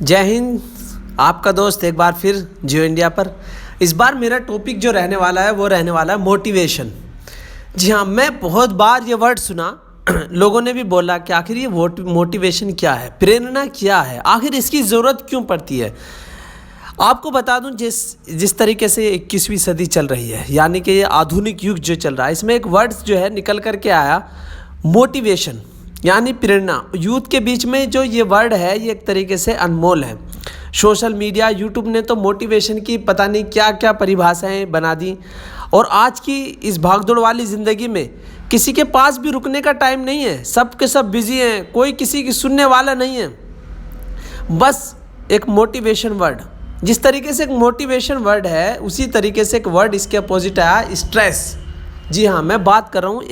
जय हिंद। आपका दोस्त एक बार फिर जियो इंडिया पर। इस बार मेरा टॉपिक जो रहने वाला है वो रहने वाला है मोटिवेशन। जी हाँ, मैं बहुत बार ये वर्ड सुना लोगों ने भी बोला कि आखिर ये मोटिवेशन क्या है, प्रेरणा क्या है, आखिर इसकी ज़रूरत क्यों पड़ती है। आपको बता दूं, जिस तरीके से 21वीं सदी चल रही है, यानी कि ये आधुनिक युग जो चल रहा है, इसमें एक वर्ड जो है निकल कर के आया, मोटिवेशन यानी प्रेरणा। यूथ के बीच में जो ये वर्ड है ये एक तरीके से अनमोल है। सोशल मीडिया, यूट्यूब ने तो मोटिवेशन की पता नहीं क्या क्या परिभाषाएं बना दी। और आज की इस भागदौड़ वाली ज़िंदगी में किसी के पास भी रुकने का टाइम नहीं है, सब के सब बिजी हैं, कोई किसी की सुनने वाला नहीं है। बस एक मोटिवेशन वर्ड, जिस तरीके से एक मोटिवेशन वर्ड है उसी तरीके से एक वर्ड इसके अपोजिट आया, स्ट्रेस। जी हाँ, मैं बात कर रहा हूँ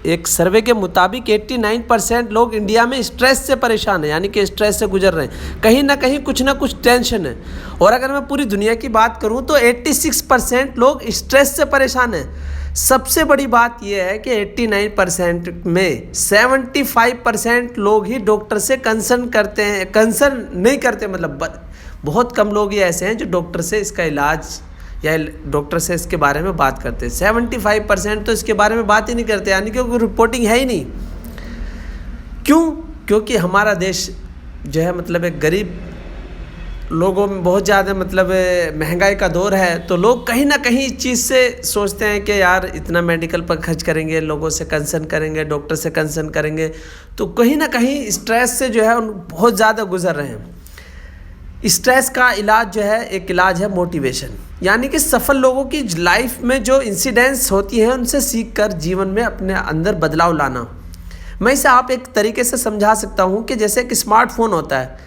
एक सर्वे के मुताबिक 89% लोग इंडिया में स्ट्रेस से परेशान हैं, यानी कि स्ट्रेस से गुजर रहे हैं। कहीं ना कहीं कुछ ना कुछ टेंशन है। और अगर मैं पूरी दुनिया की बात करूँ तो 86% लोग स्ट्रेस से परेशान हैं। सबसे बड़ी बात यह है कि 89% में 75% लोग ही डॉक्टर से कंसर्न नहीं करते। मतलब बहुत कम लोग ही ऐसे हैं जो डॉक्टर से इसका इलाज या डॉक्टर से इसके बारे में बात करते हैं। 75% तो इसके बारे में बात ही नहीं करते, यानी कि कोई रिपोर्टिंग है ही नहीं। क्यों? क्योंकि हमारा देश जो है मतलब एक गरीब लोगों में बहुत ज़्यादा मतलब महंगाई का दौर है, तो लोग कहीं ना कहीं इस चीज़ से सोचते हैं कि यार इतना मेडिकल पर खर्च करेंगे, लोगों से कंसर्न करेंगे, डॉक्टर से कंसर्न करेंगे, तो कहीं ना कहीं स्ट्रेस से जो है उन बहुत ज़्यादा गुजर रहे हैं। स्ट्रेस का इलाज जो है, एक इलाज है मोटिवेशन, यानी कि सफल लोगों की लाइफ में जो इंसिडेंट्स होती हैं उनसे सीख कर जीवन में अपने अंदर बदलाव लाना। मैं इसे आप एक तरीके से समझा सकता हूँ कि जैसे एक स्मार्टफोन होता है,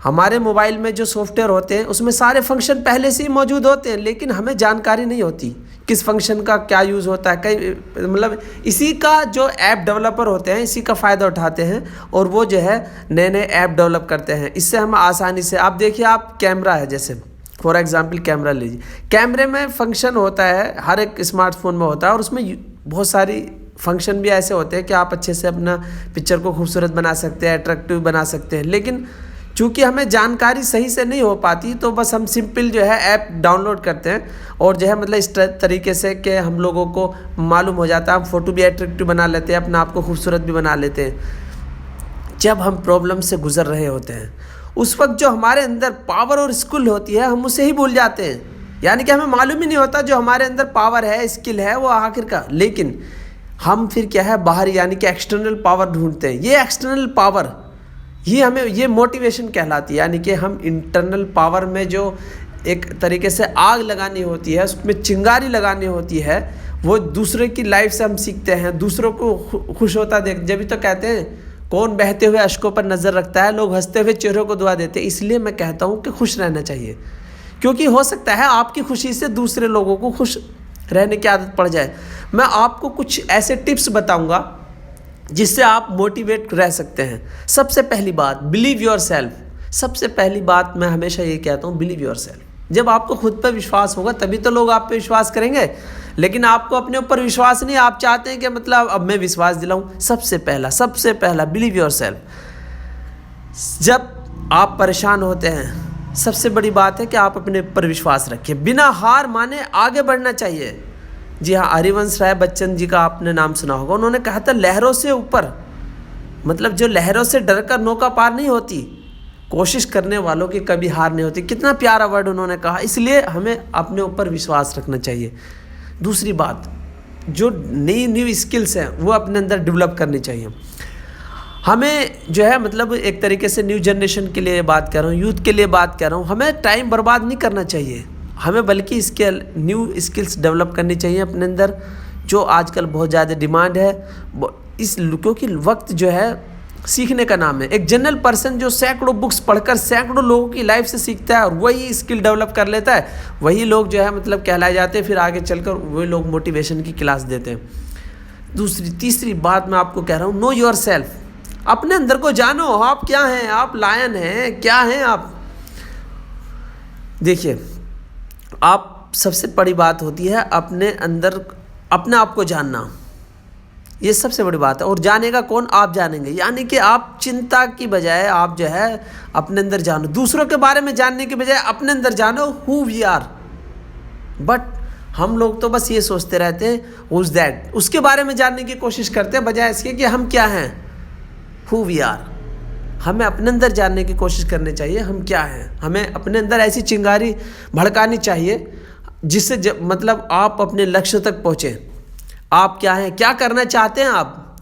हमारे मोबाइल में जो सॉफ्टवेयर होते हैं उसमें सारे फंक्शन पहले से ही मौजूद होते हैं, लेकिन हमें जानकारी नहीं होती किस फंक्शन का क्या यूज़ होता है। कई मतलब इसी का जो ऐप डेवलपर होते हैं इसी का फ़ायदा उठाते हैं और वो जो है नए नए ऐप डेवलप करते हैं। इससे हम आसानी से, आप देखिए, आप कैमरा है, जैसे फॉर एग्जांपल कैमरा लीजिए। कैमरे में फंक्शन होता है, हर एक स्मार्टफोन में होता है, और उसमें बहुत सारी फंक्शन भी ऐसे होते हैं कि आप अच्छे से अपना पिक्चर को खूबसूरत बना सकते हैं, अट्रैक्टिव बना सकते हैं। लेकिन चूँकि हमें जानकारी सही से नहीं हो पाती तो बस हम सिंपल जो है ऐप डाउनलोड करते हैं और जो है मतलब इस तरीके से कि हम लोगों को मालूम हो जाता है, हम फ़ोटो भी अट्रैक्टिव बना लेते हैं, अपना आप को खूबसूरत भी बना लेते हैं। जब हम प्रॉब्लम से गुजर रहे होते हैं उस वक्त जो हमारे अंदर पावर और स्किल होती है हम उसे ही भूल जाते हैं, यानी कि हमें मालूम ही नहीं होता जो हमारे अंदर पावर है, स्किल है, वो आखिर का। लेकिन हम फिर क्या है, बाहर यानी कि एक्सटर्नल पावर ढूंढते हैं। ये एक्सटर्नल पावर ही हमें, ये मोटिवेशन कहलाती है, यानी कि हम इंटरनल पावर में जो एक तरीके से आग लगानी होती है, उसमें चिंगारी लगानी होती है, वो दूसरे की लाइफ से हम सीखते हैं। दूसरों को खुश होता देख, जब भी तो कहते हैं कौन बहते हुए अश्कों पर नज़र रखता है, लोग हंसते हुए चेहरों को दुआ देते हैं। इसलिए मैं कहता हूँ कि खुश रहना चाहिए, क्योंकि हो सकता है आपकी खुशी से दूसरे लोगों को खुश रहने की आदत पड़ जाए। मैं आपको कुछ ऐसे टिप्स बताऊँगा जिससे आप मोटिवेट रह सकते हैं। सबसे पहली बात, बिलीव योर सेल्फ। सबसे पहली बात मैं हमेशा ये कहता हूँ, बिलीव योर सेल्फ। जब आपको खुद पर विश्वास होगा तभी तो लोग आप पे विश्वास करेंगे। लेकिन आपको अपने ऊपर विश्वास नहीं, आप चाहते हैं कि मतलब अब मैं विश्वास दिलाऊं। सबसे पहला बिलीव योर सेल्फ। जब आप परेशान होते हैं सबसे बड़ी बात है कि आप अपने ऊपर विश्वास रखिए, बिना हार माने आगे बढ़ना चाहिए। जी हाँ, हरिवंश राय बच्चन जी का आपने नाम सुना होगा। उन्होंने कहा था लहरों से ऊपर, मतलब जो लहरों से डरकर नौका पार नहीं होती, कोशिश करने वालों की कभी हार नहीं होती। कितना प्यारा वर्ड उन्होंने कहा। इसलिए हमें अपने ऊपर विश्वास रखना चाहिए। दूसरी बात, जो न्यू स्किल्स हैं वो अपने अंदर डेवलप करनी चाहिए। हमें जो है मतलब एक तरीके से न्यू जनरेशन के लिए बात कर रहा हूँ, यूथ के लिए बात कर रहा हूँ, हमें टाइम बर्बाद नहीं करना चाहिए। हमें बल्कि इसके न्यू स्किल्स डेवलप करनी चाहिए अपने अंदर, जो आजकल बहुत ज़्यादा डिमांड है। क्योंकि वक्त जो है सीखने का नाम है। एक जनरल पर्सन जो सैकड़ों बुक्स पढ़कर सैकड़ों लोगों की लाइफ से सीखता है और वही स्किल डेवलप कर लेता है, वही लोग जो है मतलब कहलाए जाते हैं। फिर आगे चलकर वही लोग मोटिवेशन की क्लास देते हैं। तीसरी बात मैं आपको कह रहा हूँ, नो योर सेल्फ। अपने अंदर को जानो, आप क्या हैं, आप लायन हैं, क्या हैं आप। देखिए, आप सबसे बड़ी बात होती है अपने अंदर अपने आप को जानना। ये सबसे बड़ी बात है। और जानेगा कौन? आप जानेंगे। यानी कि आप चिंता की बजाय आप जो है अपने अंदर जानो, दूसरों के बारे में जानने की बजाय अपने अंदर जानो हु वी आर। बट हम लोग तो बस ये सोचते रहते हैं हु इज़ दैट, उसके बारे में जानने की कोशिश करते हैं बजाय इसके कि हम क्या हैं, हु वी आर। हमें अपने अंदर जानने की कोशिश करनी चाहिए हम क्या हैं। हमें अपने अंदर ऐसी चिंगारी भड़कानी चाहिए जिससे मतलब आप अपने लक्ष्य तक पहुँचें। आप क्या हैं, क्या करना चाहते हैं आप,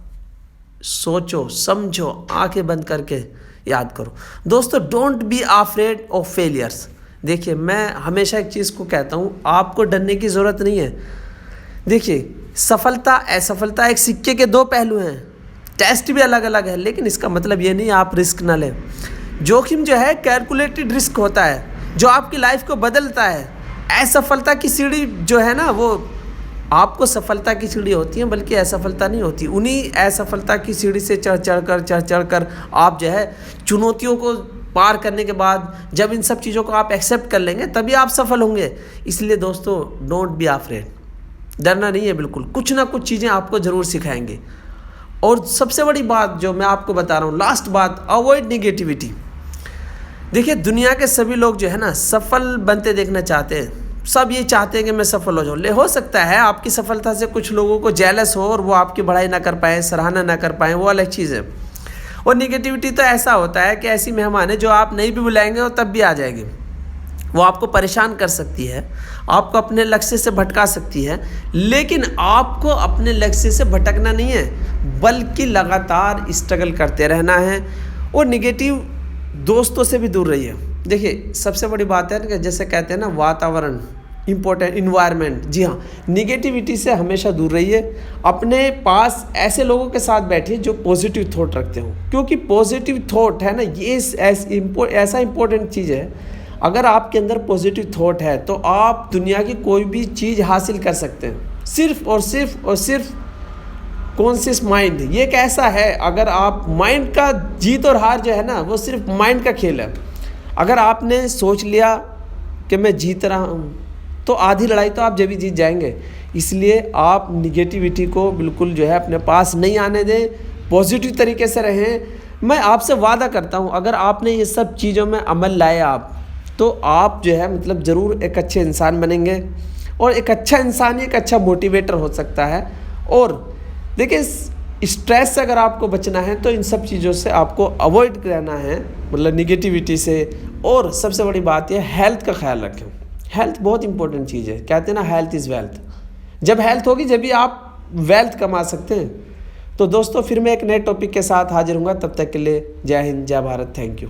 सोचो समझो, आंखें बंद करके याद करो। दोस्तों, don't be afraid of failures. देखिए, मैं हमेशा एक चीज़ को कहता हूँ, आपको डरने की ज़रूरत नहीं है। देखिए, सफलता असफलता एक सिक्के के दो पहलू हैं, टेस्ट भी अलग अलग है, लेकिन इसका मतलब ये नहीं आप रिस्क ना लें। जोखिम जो है कैलकुलेटेड रिस्क होता है जो आपकी लाइफ को बदलता है। असफलता की सीढ़ी जो है ना, वो आपको सफलता की सीढ़ी होती है, बल्कि असफलता नहीं होती। उन्हीं असफलता की सीढ़ी से चढ़ चढ़ कर आप जो है चुनौतियों को पार करने के बाद जब इन सब चीज़ों को आप एक्सेप्ट कर लेंगे तभी आप सफल होंगे। इसलिए दोस्तों, डोंट बी अफ्रेड, डरना नहीं है बिल्कुल। कुछ ना कुछ चीज़ें आपको ज़रूर सिखाएंगे। और सबसे बड़ी बात जो मैं आपको बता रहा हूँ, लास्ट बात, अवॉइड निगेटिविटी। देखिए, दुनिया के सभी लोग जो है ना सफल बनते देखना चाहते हैं। सब ये चाहते हैं कि मैं सफल हो जाऊँ। हो सकता है आपकी सफलता से कुछ लोगों को जेलस हो और वो आपकी बढ़ाई ना कर पाएँ, सराहना ना कर पाएँ, वो अलग चीज़ है। और निगेटिविटी तो ऐसा होता है कि ऐसी मेहमान है जो आप नहीं भी बुलाएंगे और तब भी आ जाएगी। वो आपको परेशान कर सकती है, आपको अपने लक्ष्य से भटका सकती है, लेकिन आपको अपने लक्ष्य से भटकना नहीं है, बल्कि लगातार स्ट्रगल करते रहना है। और निगेटिव दोस्तों से भी दूर रहिए। देखिए, सबसे बड़ी बात है कि जैसे कहते हैं ना, वातावरण इम्पोर्टेंट, इन्वायरमेंट। जी हाँ, निगेटिविटी से हमेशा दूर रहिए। अपने पास ऐसे लोगों के साथ बैठिए जो पॉजिटिव थॉट रखते हो, क्योंकि पॉजिटिव थॉट है ना, ये ऐसा इम्पोर्टेंट चीज़ है। अगर आपके अंदर पॉजिटिव थॉट है तो आप दुनिया की कोई भी चीज़ हासिल कर सकते हैं। सिर्फ और सिर्फ कॉन्शियस माइंड ये एक ऐसा है, अगर आप माइंड का जीत और हार जो है ना, वो सिर्फ माइंड का खेल है। अगर आपने सोच लिया कि मैं जीत रहा हूँ, तो आधी लड़ाई तो आप जब भी जीत जाएंगे। इसलिए आप निगेटिविटी को बिल्कुल जो है अपने पास नहीं आने दें, पॉजिटिव तरीके से रहें। मैं आपसे वादा करता हूँ, अगर आपने ये सब चीज़ों में अमल लाए आप, तो आप जो है मतलब ज़रूर एक अच्छे इंसान बनेंगे। और एक अच्छा इंसान एक अच्छा मोटिवेटर हो सकता है। और देखिए, स्ट्रेस से अगर आपको बचना है तो इन सब चीज़ों से आपको अवॉइड करना है, मतलब निगेटिविटी से। और सबसे बड़ी बात यह, हेल्थ का ख्याल रखें। हेल्थ बहुत इंपॉर्टेंट चीज़ है। कहते हैं ना, हेल्थ इज़ वेल्थ। जब हेल्थ होगी जब भी आप वेल्थ कमा सकते हैं। तो दोस्तों, फिर मैं एक नए टॉपिक के साथ हाजिर हूँगा। तब तक के लिए जय हिंद, जय भारत, थैंक यू।